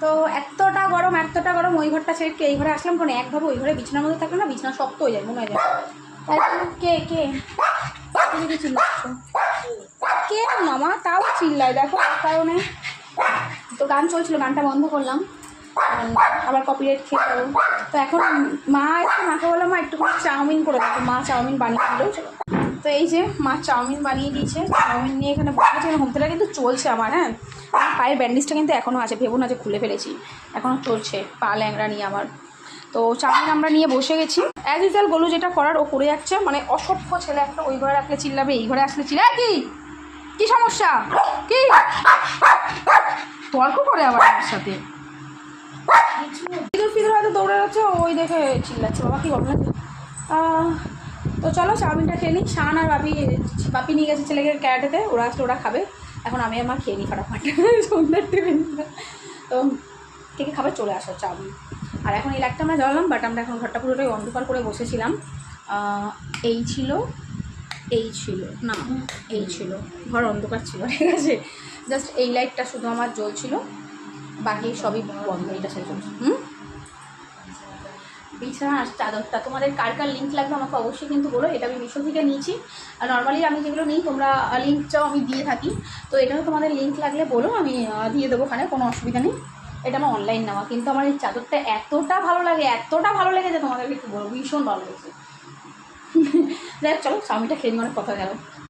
তো এতটা গরম ওই ঘরটা ছেড়ে এই ঘরে আসলাম, কারণ একভাবে ওই ঘরে বিছানার মধ্যে থাকলে না বিছানা শক্ত হয়ে যায়, মনে হয় যায়। তাই কে কে তুমি কি চিল্লাচ্ছ? কে মামা তাও চিল্লায় দেখো কারণে। তো গান চলছিল, গানটা বন্ধ করলাম, আবার কপিরাইট খেয়ে যাবো। তো এখন মাকে বললাম মা একটুখানি চাউমিন করে দেবো, মা চাউমিন বানিয়ে দিল। তো এই যে মা চাউমিন বানিয়ে দিয়েছে, চাউমিন নিয়ে এখানে বসেছে। হোম থিয়েটার কিন্তু চলছে আমার, হ্যাঁ আমার পায়ের ব্যান্ডেজটা কিন্তু এখনও আছে, ভেবো না যে খুলে ফেলেছি, এখনও চলছে পা ল্যাংড়া নিয়ে আমার। তো চাউমিন আমরা নিয়ে বসে গেছি, অ্যাজ ইউজুয়াল গোলু যেটা করার ও করে যাচ্ছে, মানে অসভ্য ছেলে একটা, ওই ঘরে রাখলে চিল্লাবে, এই ঘরে আসলে চিল্লা। কি সমস্যা কি? তর্ক করে আবার আমার সাথে, ফিদুর হয়তো দৌড়ে যাচ্ছে, ওই দেখে চিল্লাচ্ছে, বাবা কি বলবো না। তো চলো চাউমিনটা খেয়ে নিই। শান আর বাপি নিয়ে গেছে ছেলেকে ক্যারাটেতে, ওরা আসলে ওরা খাবে। এখন আমি আমার খেয়ে নিই ফাটাফাট সন্ধ্যার টিফিন। তো কে কে খাবে চলে আসো চাউমিন। আর এখন এই লাইটটা আমরা জ্বালালাম, বাট আমরা এখন ঘরটা পুরোটাই অন্ধকার করে বসেছিলাম। এই ছিল না, এই ছিল, ঘর অন্ধকার ছিল, ঠিক আছে, জাস্ট এই লাইটটা শুধু আমার জ্বলছিল, বাকি সবই বন্ধ। এটা শেষ চলছে। বিছানার চাদরটা তোমাদের কার কার লিঙ্ক লাগবে আমাকে অবশ্যই কিন্তু বলো। এটা আমি মিশো থেকে নিয়েছি, আর নর্মালি আমি যেগুলো নিই তোমরা লিঙ্কটাও আমি দিয়ে থাকি। তো এটাও তোমাদের লিঙ্ক লাগলে বলো, আমি দিয়ে দেবো, ওখানে কোনো অসুবিধা নেই। এটা আমার অনলাইন নেওয়া, কিন্তু আমার এই চাদরটা এতটা ভালো লাগে যে তোমাদেরকে একটু বলবো, ভীষণ ভালো লেগেছে। যাই হোক চলো স্বামীটা খেয়ে অনেক কথা গেল।